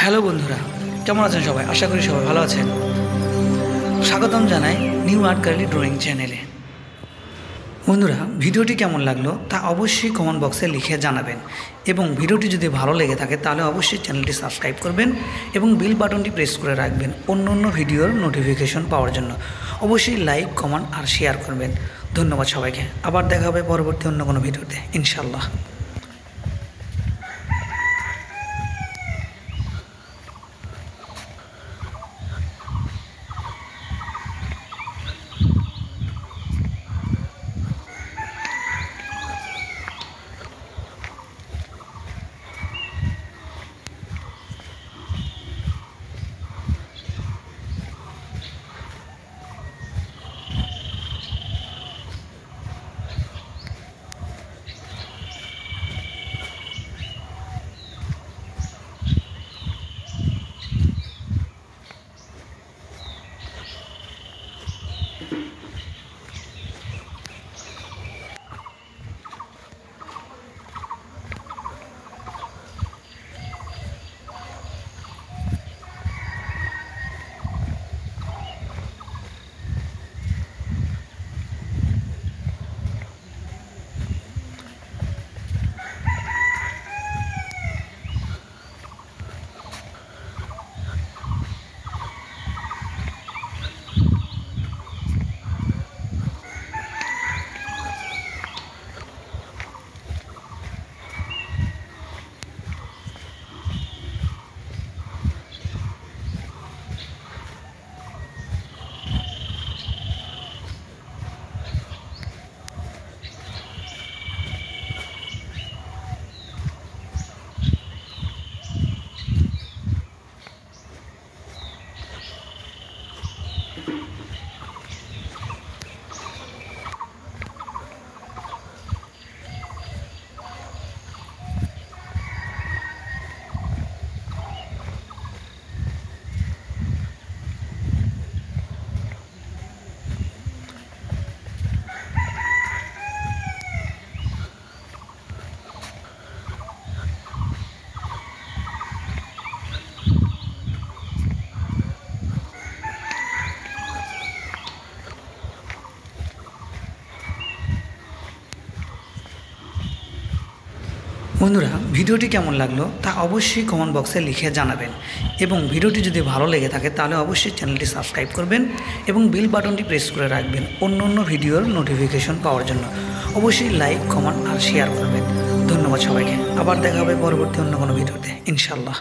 Hello বন্ধুরা, কেমন আছেন সবাই? আশা করি সবাই ভালো আছেন। স্বাগতম জানাই নিউ আর্ট কার্লি ড্রয়িং চ্যানেলে। বন্ধুরা, ভিডিওটি কেমন লাগলো তা অবশ্যই কমেন্ট বক্সে লিখে জানাবেন এবং ভিডিওটি যদি ভালো লেগে থাকে তাহলে অবশ্যই চ্যানেলটি সাবস্ক্রাইব করবেন এবং বেল বাটনটি প্রেস করে রাখবেন অন্য ভিডিওর নোটিফিকেশন পাওয়ার জন্য। অবশ্যই লাইক, কমেন্ট আর শেয়ার করবেন। ধন্যবাদ সবাইকে। আবার দেখা হবে পরবর্তী অন্য কোনো ভিডিওতে ইনশাল্লাহ। বন্ধুরা, ভিডিওটি কেমন লাগলো তা অবশ্যই কমেন্ট বক্সে লিখে জানাবেন এবং ভিডিওটি যদি ভালো লেগে থাকে তাহলে অবশ্যই চ্যানেলটি সাবস্ক্রাইব করবেন এবং বেল বাটনটি প্রেস করে রাখবেন অন্য ভিডিওর নোটিফিকেশন পাওয়ার জন্য। অবশ্যই লাইক, কমেন্ট আর শেয়ার করবেন। ধন্যবাদ সবাইকে। আবার দেখা হবে পরবর্তী অন্য কোনো ভিডিওতে ইনশাল্লাহ।